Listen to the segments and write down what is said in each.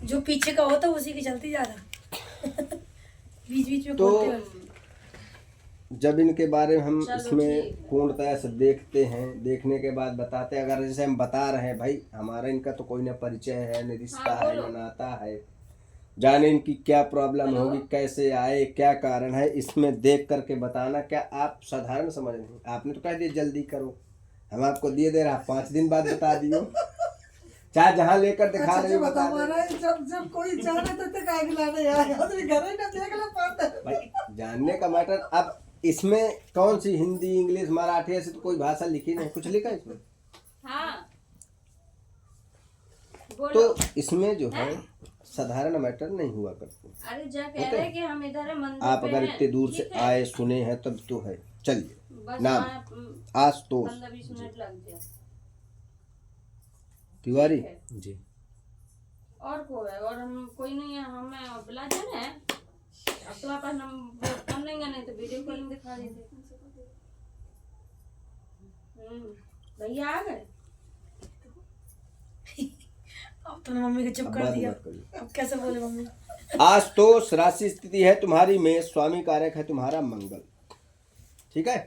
जो पीछे का होता है उसी की चलती ज्यादा। बीच बीच में तो बोलते रहते। जब इनके बारे में हम चलो इसमें ठीक। पूर्णतः से देखते हैं, देखने के बाद बताते हैं। अगर जैसे हम बता रहे हैं भाई, हमारा इनका तो कोई ना परिचय है, न रिश्ता हाँ, है, बोलो। न नाता है, जाने इनकी क्या प्रॉब्लम हेलो? होगी, कैसे आए, क्या कारण है, इसमें देख करके बताना क्या आप साधारण समझ रहे हैं? आपने तो कह दिया जल्दी करो, हम आपको दिए दे रहा, 5 दिन बाद बता दियो, चाहे जहाँ लेकर दिखा अच्छा रहे जी हो बता बता रहे। जब जब कोई जाने तो काहे खिलाने आया तो घर ही ना देख ले पाते। भाई जानने का मैटर, अब इसमें कौन सी हिंदी इंग्लिश मराठी ऐसी तो कोई भाषा लिखी नहीं, कुछ लिखा है इसमें? हाँ, तो बोलो। इसमें जो है साधारण मैटर नहीं हुआ करते। अरे जा कह होता रहे है। कि हम इधर है मंदिर आप पे अगर हैं, इतने दूर से ठीक है? आए सुने हैं तब तो है। चलिए, बस नाम हमारा आशुतोष 15-20 मिनट लग गया। तिवारी ठीक है। जी। और कोई है? और हम कोई नहीं है, हमें बिलाजन है। अब तुम्हारे पास नंबर कर लेंगे, नहीं तो वीडियो कॉलिंग दिखा देते। भैया आ गए। अब तो मम्मी को चुप अब कर बात दिया। मत करिए। अब कैसे बोले मम्मी? आशुतोष राशि स्थिति है तुम्हारी में, स्वामी कारक है तुम्हारा मंगल, ठीक है।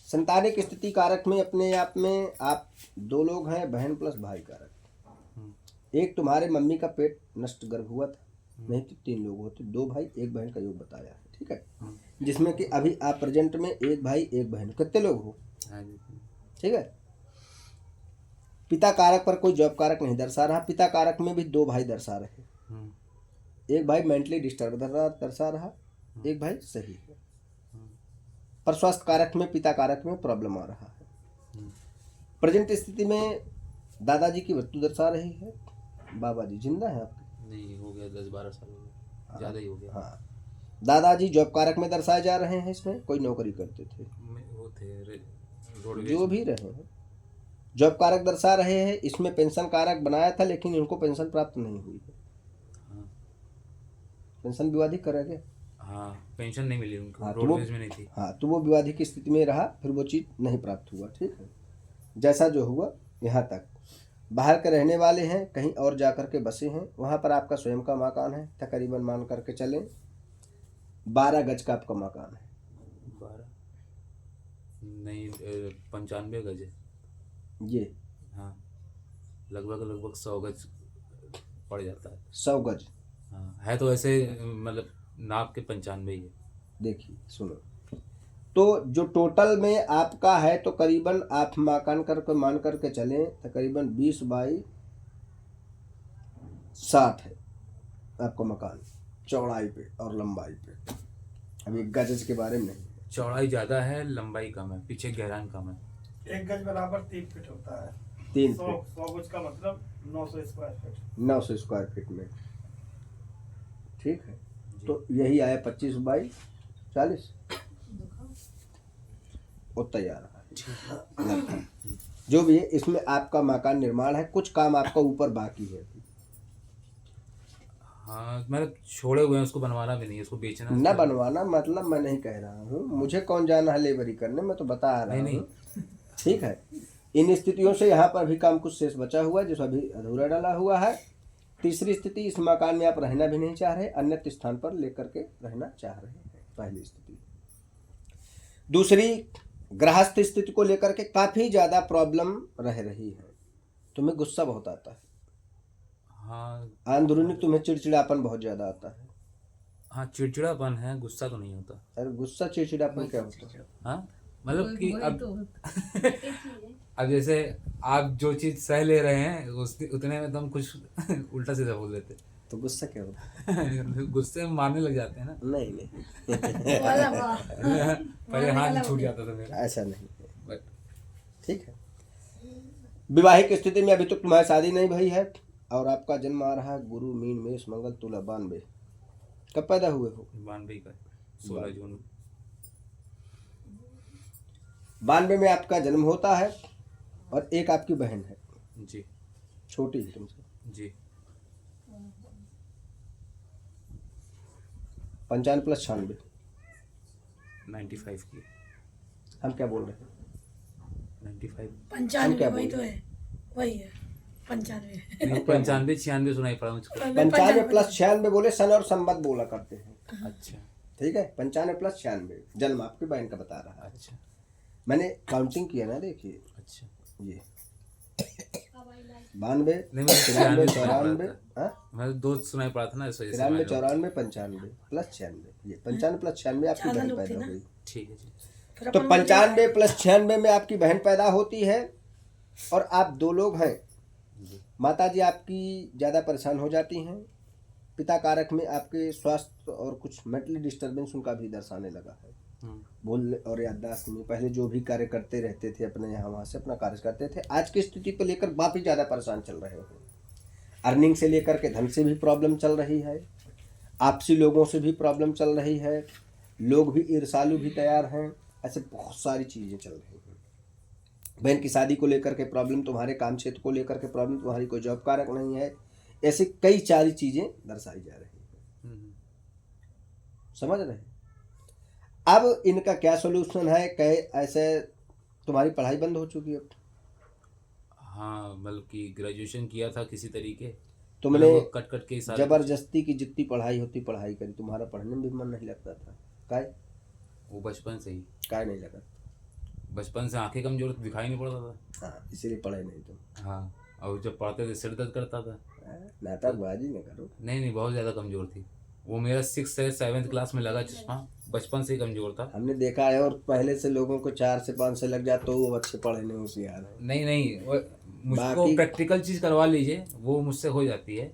संतानिक स्थिति कारक में अपने आप में आप 2 लोग हैं, बहन प्लस भाई कारक। एक तुम्हारे मम्मी का पेट नष्ट गर्भ हुआ था, नहीं तो 3 लोग होते, 2 भाई 1 बहन का योग बताया है, ठीक है। जिसमें कि अभी आप प्रेजेंट में 1 भाई 1 बहन, कितने लोग हो? ठीक है। पिता कारक पर कोई जॉब कारक नहीं दर्शा रहा, पिता कारक में भी 2 भाई दर्शा रहे। एक भाई मेंटली डिस्टर्ब दर्शा रहा, एक भाई सही है। पर स्वास्थ्य कारक में पिता कारक में प्रॉब्लम आ रहा है। प्रेजेंट स्थिति में दादाजी की मृत्यु दर्शा रही है। बाबा जी जिंदा है आपके? नहीं, हो गया 10-12 साल हो गया, ज़्यादा ही हो गया। हाँ, दादाजी जॉब कारक में दर्शाए जा रहे हैं। इसमें कोई नौकरी करते थे, वो थे रोडवेज जो भी रहे हैं, जॉब कारक दर्शा रहे हैं। इसमें पेंशन कारक बनाया था, लेकिन इनको पेंशन प्राप्त नहीं हुई है। हाँ। पेंशन विवादित करा गया। हाँ, पेंशन नहीं मिली उनको, हाँ, तो रोडवेज में नहीं थी। हाँ, तो वो विवादित की स्थिति में रहा, फिर वो चीज़ नहीं प्राप्त हुआ, ठीक है। जैसा जो हुआ यहाँ तक। बाहर के रहने वाले हैं, कहीं और जा कर के बसे हैं, वहाँ पर आपका स्वयं का मकान है, तकरीबन मान करके चलें 12 गज का आपका मकान है। 12 नहीं, 95 गज है ये हाँ, लगभग 100 गज पड़ जाता है। 100 गज। हाँ, है तो ऐसे मतलब नाप के 95 ही है। देखिए सुनो, तो जो टोटल में आपका है तो करीबन आप मकान करके मान करके चलें तकरीबन 20 बाई 60 है आपका मकान, चौड़ाई पे और लंबाई पे। अभी गज के बारे में नहीं, चौड़ाई ज़्यादा है, लंबाई कम है, पीछे गहराई कम है। 1 गज बराबर 3 फीट होता है। 3 100 फीट 100 गज का मतलब 900 स्क्वायर फीट। 900 स्क्वायर फीट में, ठीक है। तो यही आया 25 बाई 40, वो तैयार है। जो भी है, इसमें आपका मकान निर्माण है, कुछ काम आपका ऊपर बाकी है। हाँ, मतलब छोड़े हुए हैं, उसको बनवाना भी नहीं है, उसको बेचना न बनवाना मतलब मैं नहीं कह रहा हूँ, मुझे कौन जाना है लेबरी करने, मैं तो बता रहा नहीं, हूँ, ठीक है। इन स्थितियों से यहाँ पर भी काम कुछ शेष बचा हुआ है, जो अभी अधूरा डाला हुआ है। तीसरी स्थिति, इस मकान में आप रहना भी नहीं चाह रहे, अन्य स्थान पर लेकर के रहना चाह रहे हैं, पहली स्थिति। दूसरी, गृहस्थ स्थिति को लेकर के काफ़ी ज़्यादा प्रॉब्लम रह रही है, तुम्हें गुस्सा बहुत आता है। हाँ, अंदरूनी तुम्हें चिड़चिड़ापन बहुत ज़्यादा आता है। हाँ, चिड़चिड़ापन है, गुस्सा तो नहीं होता। अरे गुस्सा चिड़चिड़ापन क्या होता है? हाँ, मतलब कि अब एक ही चीज़ है। अब जैसे आप जो चीज़ सह ले रहे हैं उतने में तो हम कुछ उल्टा सीधा बोल देते। तो गुस्सा क्या होता है? गुस्से में मारने लग जाते हैं ना। नहीं नहीं, वाला वाह। पहले हाथ ही छूट जाता था मेरा। ऐसा नहीं है, बट ठीक है। विवाहिक स्थिति में अभी तक तुम्हारी शादी नहीं भई है, और आपका जन्म आ रहा है गुरु मीन मेष मंगल तुला 92। कब पैदा हुए हो? 92 का 16 जून। 92 में आपका जन्म होता है, और एक आपकी बहन है, जी छोटी है तुमसे। जी। 95 + 96, 95 की। हम क्या बोल रहे हैं? 95। 95 क्या वही बोल तो है, वही है। 95। नहीं, 95 96 सुनाई पड़ा मुझको। 95 प्लस 96 बोले, सन और संवत बोला करते हैं। अच्छा ठीक है, 95 प्लस 96 जन्म आपकी बहन का बता रहा है। अच्छा मैंने काउंटिंग किया ना, देखिए अच्छा। ये 92 नहीं मैं 93 96 सुनाई 94 पड़ा था। मैं 2 सुनाई पड़ा था ना, इस वजह से 93 मैं- 94 95 प्लस 96, ये 95 प्लस 96 आपकी ज्यादा बहन लोग थे पैदा ना। हो गई। ठीक है जी। फिर तो अपन 95 प्लस 96 में आपकी बहन पैदा होती है और आप 2 लोग हैं। माता जी आपकी ज़्यादा परेशान हो जाती हैं। पिता कारक में आपके स्वास्थ्य और कुछ मेंटली डिस्टर्बेंस उनका भी दर्शाने लगा है। बोल और याददाश्त में पहले जो भी कार्य करते रहते थे, अपने यहाँ वहाँ से अपना कार्य करते थे, आज की स्थिति को लेकर काफ़ी ज़्यादा परेशान चल रहे हो। अर्निंग से लेकर के धन से भी प्रॉब्लम चल रही है, आपसी लोगों से भी प्रॉब्लम चल रही है, लोग भी ईर्ष्यालु भी तैयार हैं, ऐसे बहुत सारी चीज़ें चल रही हैं। बहन की शादी को लेकर के प्रॉब्लम, तुम्हारे काम क्षेत्र को लेकर के प्रॉब्लम, तुम्हारी कोई जॉब कारक नहीं है, ऐसे कई सारी चीज़ें दर्शाई जा रही हैं। समझ रहे हैं? अब इनका क्या सोल्यूशन है? कहे ऐसे तुम्हारी पढ़ाई बंद हो चुकी है अब। हाँ बल्कि ग्रेजुएशन किया था किसी तरीके, तुमने वो कट कट के ही सारे जबरदस्ती की जितनी पढ़ाई होती पढ़ाई करी, तुम्हारा पढ़ने में भी मन नहीं लगता था। काय वो बचपन से ही, काय नहीं लगा? बचपन से आंखें कमजोर थी, दिखाई नहीं पड़ता था। हाँ, इसीलिए पढ़े नहीं तुम। हाँ, और जब पढ़ते थे सिर दर्द करता था। नाटकबाजी न करो। नहीं बहुत ज़्यादा कमज़ोर थी वो। मेरा 6 से 7th क्लास में लगा चश्मा, बचपन से ही कमज़ोर था। हमने देखा है, और पहले से लोगों को 4 से 5 से लग जाए तो वो अच्छे पढ़ने होशियार है। नहीं मुझको बाकी- प्रैक्टिकल चीज़ करवा लीजिए, वो मुझसे हो जाती है।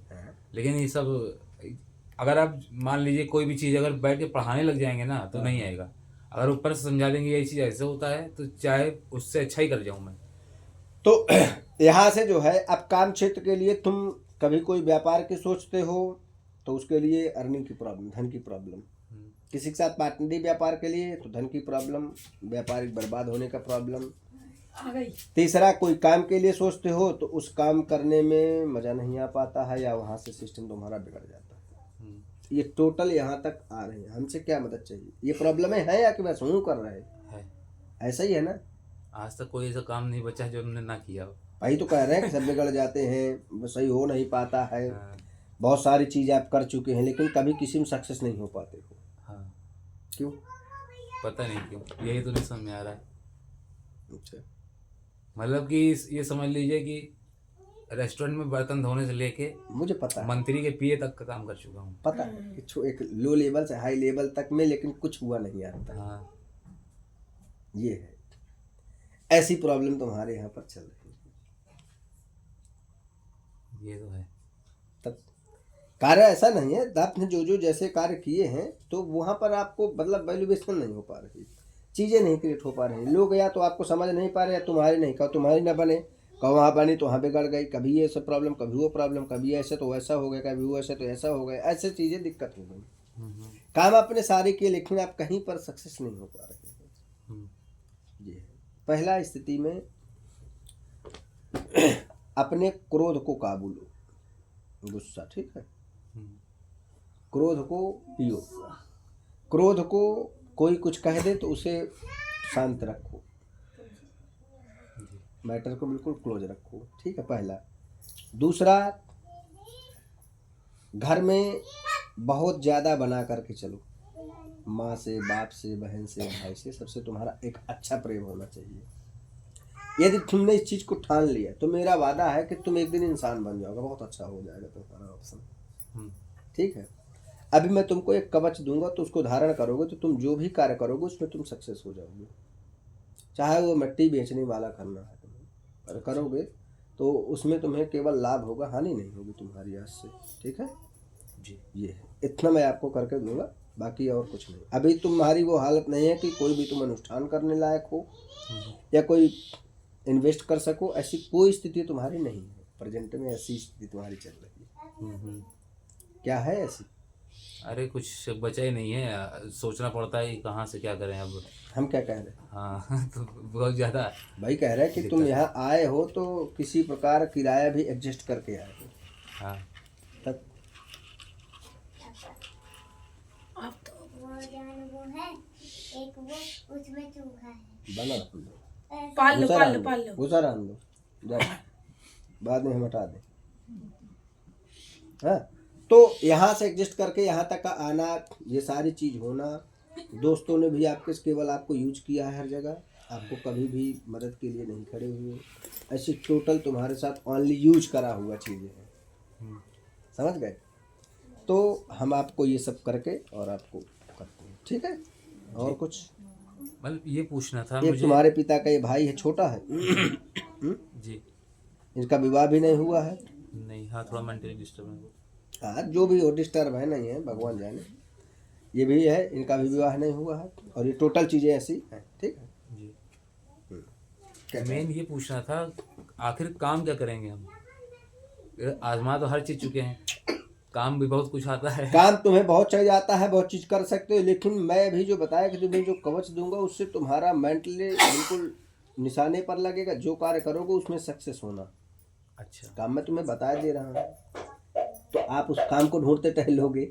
लेकिन ये सब अगर आप मान लीजिए कोई भी चीज़ अगर बैठ के पढ़ाने लग जाएंगे ना तो नहीं आएगा। अगर ऊपर से समझा देंगे ये चीज़ ऐसे होता है तो चाहे उससे अच्छा ही कर जाऊँ मैं। तो यहाँ से जो है, अब काम क्षेत्र के लिए तुम कभी कोई व्यापार की सोचते हो तो उसके लिए अर्निंग की प्रॉब्लम, धन की प्रॉब्लम। किसी के साथ पार्टनरी व्यापार के लिए तो धन की प्रॉब्लम, व्यापारिक बर्बाद होने का प्रॉब्लम। आ गई। तीसरा, कोई काम के लिए सोचते हो तो उस काम करने में मज़ा नहीं आ पाता है, या वहाँ से सिस्टम तुम्हारा बिगड़ जाता है। ये टोटल यहाँ तक आ रहे हैं। हमसे क्या मदद चाहिए? ये प्रॉब्लमें हैं या कि बस हूँ कर रहे हैं? ऐसा ही है ना? आज तक कोई ऐसा काम नहीं बचा जो हमने ना किया हो। भाई तो कह रहे हैं कि सब बिगड़ जाते हैं, सही हो नहीं पाता है। हाँ, बहुत सारी चीज़ें आप कर चुके हैं लेकिन कभी किसी में सक्सेस नहीं हो पाते हो। हाँ, क्यों? पता नहीं क्यों, यही तो नहीं समझ में आ रहा है। अच्छा, मतलब कि ये समझ लीजिए कि रेस्टोरेंट में बर्तन धोने से लेके मुझे पता है, मंत्री के पीए तक का काम कर चुका हूँ। पता है कि एक लो लेवल से हाई लेवल तक में, लेकिन कुछ हुआ नहीं आता। हाँ, ये है, ऐसी प्रॉब्लम तुम्हारे यहाँ पर चल रही है। ये तो है। तब कार्य ऐसा नहीं है, आपने जो जैसे कार्य किए हैं तो वहाँ पर आपको मतलब वैल्यूएशन नहीं हो पा रही, चीज़ें नहीं क्रिएट हो पा रही। लोग या तो आपको समझ नहीं पा रहे, या तुम्हारी नहीं, कहो तुम्हारी ना बने, कहो वहाँ बनी तो वहाँ बिगड़ गई, कभी ये सब प्रॉब्लम, कभी वो प्रॉब्लम, कभी ऐसे तो वैसा हो गया, कभी वो ऐसे तो ऐसा हो गया, ऐसे चीज़ें दिक्कत हो गई। काम आपने सारे किए लेकिन आप कहीं पर सक्सेस नहीं हो पा रहे हैं। ये है पहला स्थिति में अपने क्रोध को काबू लो, गुस्सा, ठीक है, क्रोध को पियो। क्रोध को कोई कुछ कह दे तो उसे शांत रखो, मैटर को बिल्कुल क्लोज रखो, ठीक है, पहला। दूसरा, घर में बहुत ज़्यादा बना करके चलो, माँ से, बाप से, बहन से, भाई से, सबसे तुम्हारा एक अच्छा प्रेम होना चाहिए। यदि तुमने इस चीज़ को ठान लिया तो मेरा वादा है कि तुम एक दिन इंसान बन जाओगे, बहुत अच्छा हो जाएगा तुम्हारा ऑप्शन, ठीक है। अभी मैं तुमको एक कवच दूंगा तो उसको धारण करोगे तो तुम जो भी कार्य करोगे उसमें तुम सक्सेस हो जाओगे। चाहे वो मिट्टी बेचने वाला करना है तुम्हें, करोगे तो उसमें तुम्हें केवल लाभ होगा, हानि नहीं होगी तुम्हारी आज से, ठीक है जी। ये है, इतना मैं आपको करके दूंगा, बाकी और कुछ नहीं। अभी तुम्हारी वो हालत नहीं है कि कोई भी तुम अनुष्ठान करने लायक हो या कोई इन्वेस्ट कर सको, ऐसी कोई स्थिति तुम्हारी नहीं है। प्रेजेंट में ऐसी स्थिति तुम्हारी चल रही है। क्या है ऐसी? अरे कुछ बचा ही नहीं है, सोचना पड़ता है कहाँ से क्या करें अब। हम क्या कह रहे हैं? हाँ तो बहुत ज़्यादा भाई कह रहे हैं कि तुम यहाँ आए हो तो किसी प्रकार किराया भी एडजस्ट करके आए हो। हाँ, तब आप तो वो जान वो है एक, वो उसमें चूहा है। बना रख लो, पाल लो, पाल लो, पाल लो। गुजर आन दो, जाओ। बाद में हम हटा दें। हाँ, तो यहाँ से एडजस्ट करके यहाँ तक का आना, ये सारी चीज़ होना, दोस्तों ने भी आपके केवल आपको यूज किया है हर जगह, आपको कभी भी मदद के लिए नहीं खड़े हुए, ऐसे टोटल तुम्हारे साथ ओनली यूज करा हुआ चीज़ें हैं, समझ गए। तो हम आपको ये सब करके और आपको करते हैं, ठीक है। और कुछ मतलब ये पूछना था एक मुझे। तुम्हारे पिता का ये भाई है, छोटा है, जी इनका विवाह भी नहीं हुआ है। नहीं, हाँ थोड़ा मेंटली डिस्टर्ब है। हाँ, जो भी हो, डिस्टर्ब है नहीं है, भगवान जाने। ये भी है, इनका भी विवाह नहीं हुआ है, और ये टोटल चीज़ें ऐसी हैं, ठीक है जी। क्या मेन ये पूछना था, आखिर काम क्या करेंगे हम? आजमा तो हर चीज चुके हैं, काम भी बहुत कुछ आता है। काम तुम्हें बहुत चल जाता है, बहुत चीज़ कर सकते हो, लेकिन मैं भी जो बताया कि तुम्हें जो कवच दूंगा उससे तुम्हारा मेंटली बिल्कुल निशाने पर लगेगा, जो कार्य करोगे उसमें सक्सेस होना। अच्छा। काम मैं तुम्हें बता दे रहा हूँ, तो आप उस काम को ढूंढते टहलोगे,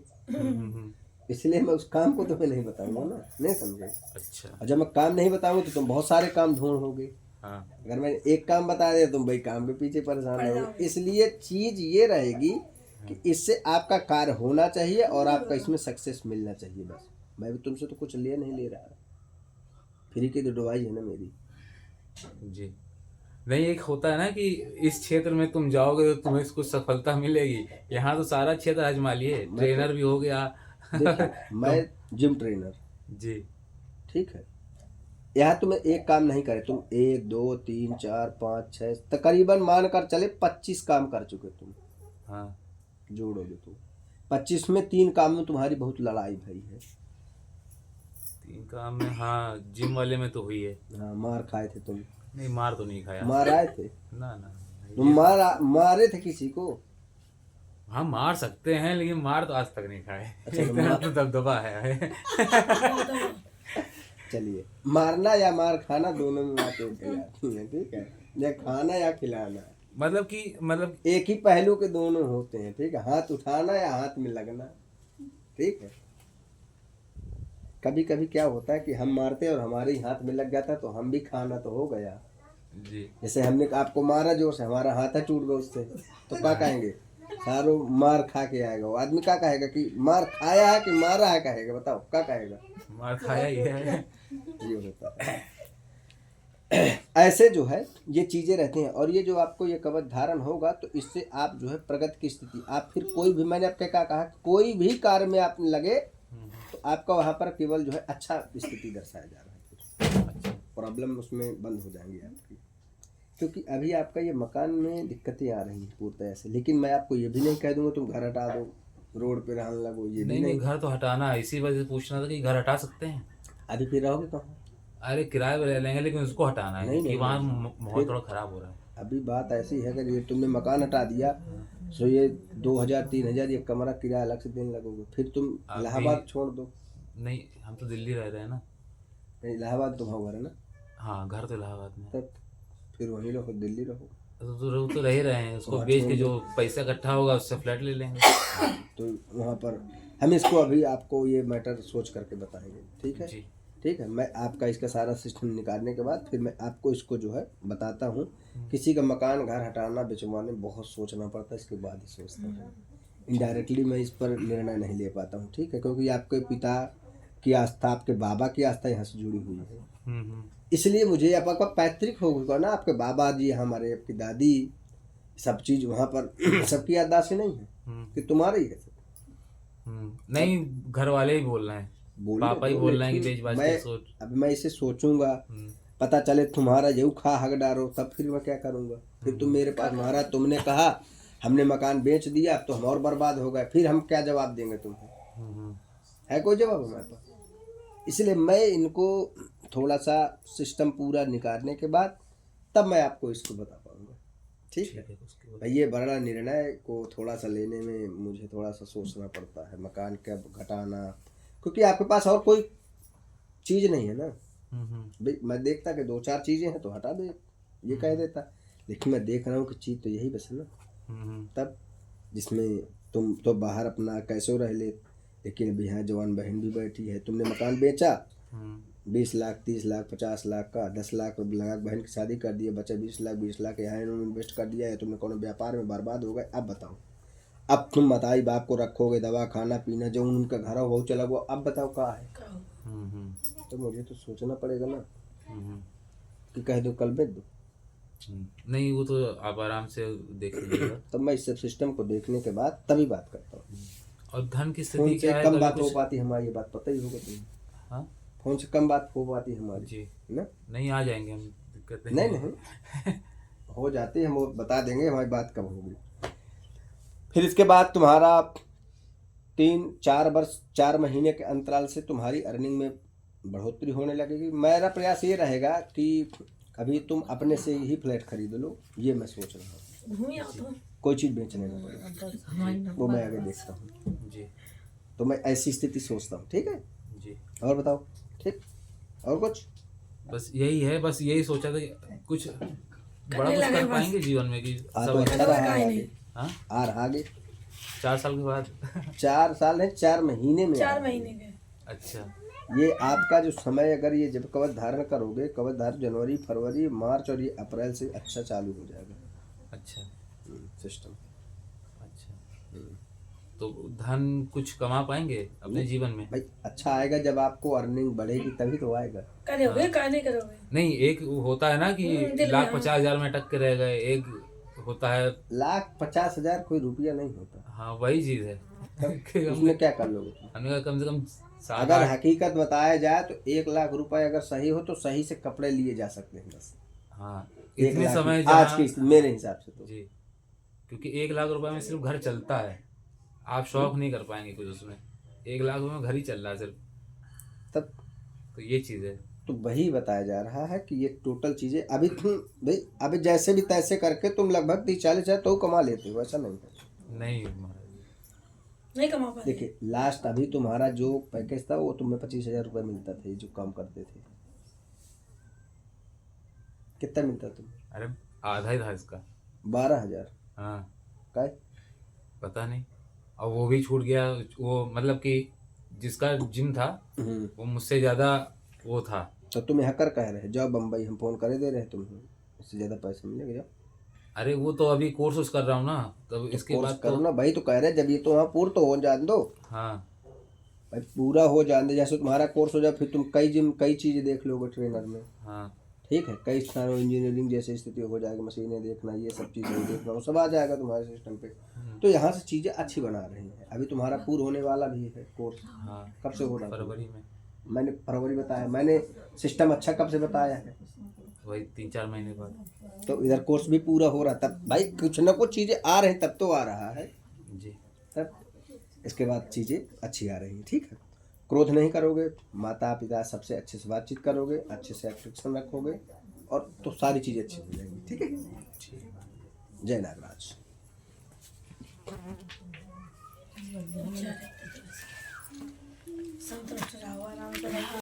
इसलिए मैं उस काम को तुम्हें नहीं बताऊंगा ना, नहीं समझे। अच्छा। और जब मैं काम नहीं बताऊंगा तो तुम बहुत सारे काम ढूंढोगे। हाँ। अगर मैंने एक काम बता दिया तुम भाई काम के पीछे परेशान रहोगे। इसलिए चीज ये रहेगी कि इससे आपका कार्य होना चाहिए और आपका इसमें सक्सेस मिलना चाहिए, बस। मैं भी तुमसे तो कुछ ले नहीं ले रहा, फ्री की तो दवाई है ना मेरी। जी। नहीं, एक होता है ना कि इस क्षेत्र में तुम जाओगे तो तुम्हें कुछ सफलता मिलेगी। यहाँ तो सारा क्षेत्र आजमा लिए, ट्रेनर भी हो गया। देखिए, मैं जिम ट्रेनर, जी। ठीक है। यहाँ तुम्हें एक काम नहीं करे, तुम 1 2 3 4 5 6 तकरीबन मान कर चले 25 काम कर चुके तुम। हाँ। जोड़ोगे तो 25 में 3 काम में तुम्हारी बहुत लड़ाई भई है। 3 काम में, हाँ जिम वाले में तो हुई है। हाँ, मार खाए थे तुम। नहीं, मार तो नहीं खाया। मार आए थे ना ना। तुम, मारे थे किसी को? हाँ मार सकते हैं, लेकिन मार तो आज तक नहीं खाए। अच्छा, इतना तो दबदबा है। चलिए, मारना या मार खाना दोनों में बात एक हो जाती है, ठीक है। या खाना या खिलाना, मतलब एक ही पहलू के दोनों होते हैं, ठीक है। हाथ उठाना या हाथ में लगना, ठीक है। कभी कभी क्या होता है कि हम मारते हैं और हमारे ही हाथ में लग जाता है, तो हम भी खाना तो हो गया। जी। जैसे हमने आपको मारा जोर से, हमारा हाथ टूट गया उससे, तो क्या कहेंगे? सारो मार खा के आएगा वो आदमी। क्या कहेगा कि मार खाया है कि मारा है, कहेगा? बताओ क्या कहेगा? मार खाया ही है। ये होता है। ऐसे जो है ये चीजें रहती हैं, और ये जो आपको ये कवच धारण होगा तो इससे आप जो है प्रगति की स्थिति, आप फिर कोई भी, मैंने आपके क्या कहा, कोई भी कार्य में आप लगे तो आपका वहां पर केवल जो है अच्छा स्थिति दर्शाया जा रहा है, प्रॉब्लम उसमें बंद हो जाएंगी आपकी। क्योंकि अभी आपका ये मकान में दिक्कतें आ रही हैं पूरी तरह से, लेकिन मैं आपको ये भी नहीं कह दूंगा तुम घर हटा दो, रोड पे रहने लगो, ये भी नहीं, घर तो हटाना है। इसी वजह से पूछना था कि घर हटा सकते हैं। अभी फिर रहोगे कहाँ? अरे किराए पे ले लेंगे, लेकिन उसको हटाना है नहीं, कि वहाँ नहीं। माहौल थोड़ा खराब हो रहा है। अभी बात ऐसी है कि ये तुमने मकान हटा दिया तो ये 2000-3000 ये कमरा किराया अलग से देने लगोगे, फिर तुम इलाहाबाद छोड़ दो। नहीं, हम तो दिल्ली रह रहे हैं ना। इलाहाबाद तुम्हारा घर है ना? हाँ, घर तो इलाहाबाद में। तब फिर वहीं रहो, दिल्ली रहो। तो रह रहे हैं, उसको बेच के जो पैसा इकट्ठा होगा उससे फ्लैट ले लेंगे। तो वहाँ पर हम इसको अभी आपको ये मैटर सोच करके बताएंगे, ठीक है? जी। ठीक है, मैं आपका इसका सारा सिस्टम निकालने के बाद फिर मैं आपको इसको जो है बताता हूँ। किसी का मकान घर हटाना बिचवाने बहुत सोचना पड़ता है, इसके बाद ही सोचता हूँ। इनडायरेक्टली मैं इस पर निर्णय नहीं ले पाता हूँ, ठीक है? क्योंकि आपके पिता की आस्था, आपके बाबा की आस्था यहाँ से जुड़ी हुई है, इसलिए मुझे आपका पैतृक होगा ना, आपके बाबा जी, हमारे आपकी दादी, सब चीज़ वहाँ पर सबकी याददाश्त नहीं है कि तुम्हारे ही है सब। नहीं, घर वाले ही बोल रहे हैं, पापा ही बोल रहे हैं कि बेच बाज के सोच। अब मैं इसे सोचूंगा, पता चले तुम्हारा यू खा हक डारो, तब फिर मैं क्या करूंगा? फिर तुम मेरे पास, महाराज तुमने कहा हमने मकान बेच दिया, अब तो हम और बर्बाद हो गए, फिर हम क्या जवाब देंगे तुम्हें? है कोई जवाब हमारे पास? इसलिए मैं इनको थोड़ा सा सिस्टम पूरा निकालने के बाद तब मैं आपको इसको बता पाऊंगा, ठीक है? भाई ये बड़ा निर्णय को थोड़ा सा लेने में मुझे थोड़ा सा सोचना पड़ता है, मकान का घटाना, क्योंकि आपके पास और कोई चीज़ नहीं है ना। भाई मैं देखता कि 2-4 चीज़ें हैं तो हटा दे, ये कह देता, लेकिन मैं देख रहा हूँ कि चीज़ तो यही बस है ना। तब जिसमें तुम तो बाहर अपना कैसे रह ले, लेकिन अभी यहाँ जवान बहन भी बैठी है, तुमने मकान बेचा 20 लाख 30 लाख 50 लाख का 10 लाख लगा बहन की शादी कर दिए, बच्चे 20 लाख यहाँ इन्होंने इन्वेस्ट कर दिया है, तुमने कौन व्यापार में बर्बाद हो गए। अब बताओ, अब तुम माताई बाप को रखोगे, दवा खाना पीना जो उनका घर हो चला वो, अब बताओ क्या है। तो मुझे तो सोचना पड़ेगा ना कि कह दो कल बेच दो। नहीं वो तो आप आराम से देख लीजिएगा। तब मैं इस सब सिस्टम को देखने के बाद तभी बात करता हूँ। और धन की फोन स्थिति से क्या है, कम कभी बात हो कुछ- पाती हमारी, ये बात पता ही होगा तुम्हें। हाँ फोन से कम बात हो पाती हमारी जी, ना। नहीं आ जाएंगे हम, दिक्कत नहीं नहीं हो जाती है, हम वो बता देंगे हमारी बात कब होगी। फिर इसके बाद तुम्हारा 3-4 वर्ष 4 महीने के अंतराल से तुम्हारी अर्निंग में बढ़ोतरी होने लगेगी। मेरा प्रयास ये रहेगा कि अभी तुम अपने से ही फ्लैट खरीद लो, ये मैं सोच रहा हूँ। घूम आओ तो कोई चीज़ बेचने ना पड़े, वो मैं आगे देखता हूँ। जी तो मैं ऐसी स्थिति सोचता हूँ, ठीक है। जी, और बताओ, ठीक और कुछ? बस यही है, बस यही सोचा था कि कुछ बड़ा कुछ लगे कर बस। पाएंगे जीवन में कि हाँ सब तो अच्छा रहा काहे आगे। नहीं। हाँ आ रहा आगे 4 साल के बाद 4 साल है, 4 महीने में 4 आ महीने के। रहा। अच्छा ये आपका जो समय, अगर ये जब कवच धारण करोगे, कवच धारण जनवरी फरवरी मार्च और ये अप्रैल से अच्छा चालू हो जाएगा अच्छा सिस्टम। अच्छा, तो धन कुछ कमा पाएंगे अपने जीवन में? भाई अच्छा आएगा, जब आपको अर्निंग बढ़ेगी तभी तो आएगा। करोगे का नहीं करोगे? नहीं, एक होता है ना कि दिल में, 1,50,000 में अटक के रह गए, एक होता है 1,50,000 कोई रुपया नहीं होता। हाँ वही चीज है कि उसमें क्या कर लोगे तुम? हमने कहा कम से कम 7 अगर 8 हकीकत बताया जाए तो 1 लाख रुपए अगर सही हो तो सही से कपड़े लिए जा सकते हैं बस। हाँ 1 इतने लाख समय आज जहाँ- की स्थिति मेरे हिसाब से तो। जी, क्योंकि 1 लाख रुपए में सिर्फ घर चलता है, आप शौक नहीं कर पाएंगे कुछ उसमें। 1 लाख रुपए में घर ही चल रहा है सिर्फ, तब तो ये चीज है। तो वही बताया जा रहा है कि ये टोटल चीजें अभी तुम भाई अभी जैसे भी तैसे करके तुम लगभग 30-40 हजार तो कमा लेते हो, ऐसा नहीं है। नहीं महाराज, नहीं कमा पाए। देखिए लास्ट अभी तुम्हारा जो पैकेज था वो तुम्हें 25,000 रुपये मिलता था, ये जो काम करते थे। कितना मिलता तुम्हें? अरे आधा ही था इसका। 12,000 हाँ का। पता नहीं, और वो भी छूट गया। वो मतलब कि जिसका जिम था वो मुझसे ज्यादा वो था। तो तुम यहाँ कर कह रहे जाओ बम्बई, हम फोन करे दे रहे हैं तुम्हें, इससे ज्यादा पैसे मिलेंगे। जाओ अरे वो तो अभी कोर्स कर रहा हूँ ना, तब इसके कोर्स बाद करो तो ना भाई, तो कह रहे जब ये तो वहाँ पूर्ण तो हो जान दो हाँ भाई, पूरा हो जान दे। जैसे तुम्हारा कोर्स हो जाए फिर तुम कई चीजें देख लोगे ट्रेनर में, हाँ ठीक है। कई स्थानों इंजीनियरिंग जैसे स्थिति हो जाएगी, मशीनें देखना, ये सब चीज़ें देखना, वो सब आ जाएगा तुम्हारे सिस्टम पे। तो यहाँ से चीज़ें अच्छी बना रही हैं। अभी तुम्हारा पूर्ण होने वाला भी है कोर्स। हाँ कब से हो रहा है? फरवरी में, मैंने फरवरी बताया, मैंने सिस्टम अच्छा कब से बताया है? वही 3-4 महीने बाद। तो इधर कोर्स भी पूरा हो रहा, तब भाई कुछ ना कुछ चीज़ें आ रही तब तो आ रहा है, जी तब इसके बाद चीज़ें अच्छी आ रही हैं, ठीक है। क्रोध नहीं करोगे, माता पिता सबसे अच्छे से बातचीत करोगे, अच्छे से अट्रैक्शन रखोगे, और तो सारी चीज़ें अच्छी हो जाएंगी, ठीक है। जय नागराज। संतुष्ट रहो, आराम से रहो।